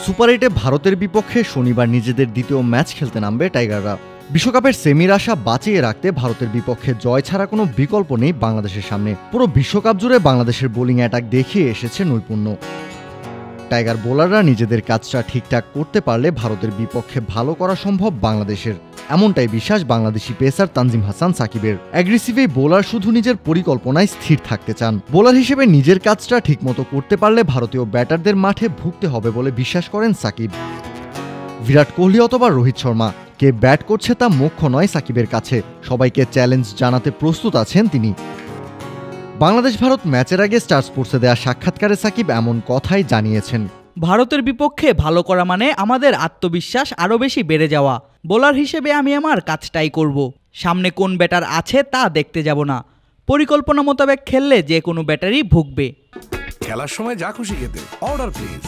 Super 8-এ ভারতের বিপক্ষে শনিবার নিজেদের দ্বিতীয় ম্যাচ খেলতে নামবে টাইগাররা। বিশ্বকাপের সেমির আশা বাঁচিয়ে রাখতে ভারতের বিপক্ষে জয় ছাড়া কোনো বিকল্প নেই বাংলাদেশের সামনে। পুরো বিশ্বকাপ জুড়ে বাংলাদেশের বোলিং অ্যাটাক দেখিয়ে এসেছে নৈপুণ্য। টাইগার বোলাররা নিজেদের কাজটা ঠিকঠাক করতে পারলে ভারতের বিপক্ষে ভালো করা সম্ভব বাংলাদেশের, এমনটাই বিশ্বাস বাংলাদেশি পেসার তানজিম হাসান সাকিবের। অ্যাগ্রেসিভ এই বোলার শুধু নিজের পরিকল্পনায় স্থির থাকতে চান। বোলার হিসেবে নিজের কাজটা ঠিকমতো করতে পারলে ভারতীয় ব্যাটারদের মাঠে ভুগতে হবে বলে বিশ্বাস করেন সাকিব। বিরাট কোহলি অথবা রোহিত শর্মা কে ব্যাট করছে তা মুখ্য নয় সাকিবের কাছে, সবাইকে চ্যালেঞ্জ জানাতে প্রস্তুত আছেন তিনি। বাংলাদেশ ভারত ম্যাচের আগে স্টার স্পোর্টসে দেয়া সাক্ষাৎকারে সাকিব এমন কথাই জানিয়েছেন। ভারতের বিপক্ষে ভালো করা মানে আমাদের আত্মবিশ্বাস আরও বেশি বেড়ে যাওয়া। বোলার হিসেবে আমি আমার কাজটাই করব। সামনে কোন ব্যাটার আছে তা দেখতে যাব না। পরিকল্পনা মোতাবেক খেললে যে কোনো ব্যাটারই ভুগবে। খেলার সময় যা খুশি খেতে অর্ডার প্লিজ।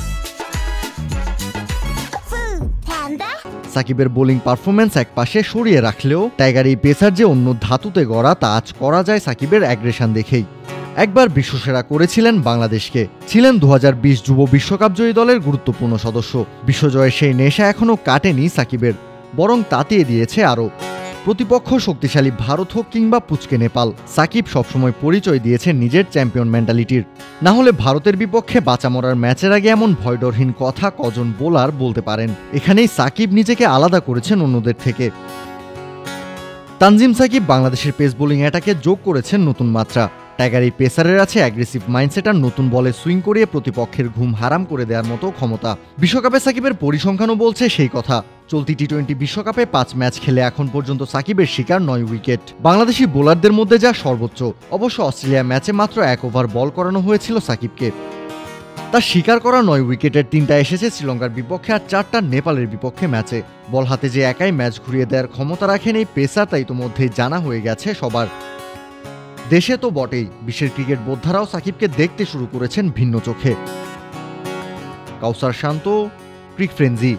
সাকিবের বোলিং পারফরমেন্স একপাশে সরিয়ে রাখলেও টাইগার এই পেসার যে অন্য ধাতুতে গড়া তা আজ করা যায় সাকিবের অ্যাগ্রেশন দেখেই। একবার বিশ্বসেরা করেছিলেন বাংলাদেশকে, ছিলেন 2020 যুব বিশ্বকাপ জয়ী দলের গুরুত্বপূর্ণ সদস্য। বিশ্বজয়ের সেই নেশা এখনও কাটেনি সাকিবের, বরং তাতিয়ে দিয়েছে আরও। প্রতিপক্ষ শক্তিশালী ভারত হোক কিংবা পুচকে নেপাল, সাকিব সবসময় পরিচয় দিয়েছে নিজের চ্যাম্পিয়ন মেন্টালিটির। না হলে ভারতের বিপক্ষে বাঁচা মরার ম্যাচের আগে এমন ভয়ডরহীন কথা কজন বোলার বলতে পারেন? এখানেই সাকিব নিজেকে আলাদা করেছেন অন্যদের থেকে। তানজিম সাকিব বাংলাদেশের পেস বোলিং অ্যাটাকে যোগ করেছেন নতুন মাত্রা। টাইগার এই পেসারের আছে অ্যাগ্রেসিভ মাইন্ডসেট আর নতুন বলে সুইং করিয়ে প্রতিপক্ষের ঘুম হারাম করে দেওয়ার মতো ক্ষমতা। বিশ্বকাপে সাকিবের পরিসংখ্যানও বলছে সেই কথা। চলতি টি-20 বিশ্বকাপে 5 ম্যাচ খেলে এখন পর্যন্ত সাকিবের শিকার 9 উইকেট, বাংলাদেশি বোলারদের মধ্যে যা সর্বোচ্চ। অবশ্য অস্ট্রেলিয়া ম্যাচে মাত্র 1 ওভার বল করানো হয়েছিল সাকিবকে। তার শিকার করা 9 উইকেটের 3টা এসেছে শ্রীলঙ্কার বিপক্ষে আর 4টা নেপালের বিপক্ষে ম্যাচে। বল হাতে যে একাই ম্যাচ ঘুরিয়ে দেওয়ার ক্ষমতা রাখেন এই পেসার তা ইতোমধ্যেই জানা হয়ে গেছে সবার। দেশে তো বটেই, বিশ্বের ক্রিকেট বোদ্ধারাও সাকিবকে দেখতে শুরু করেছেন ভিন্ন চোখে। কাউসার শান্ত, ক্রিক ফ্রেঞ্জি।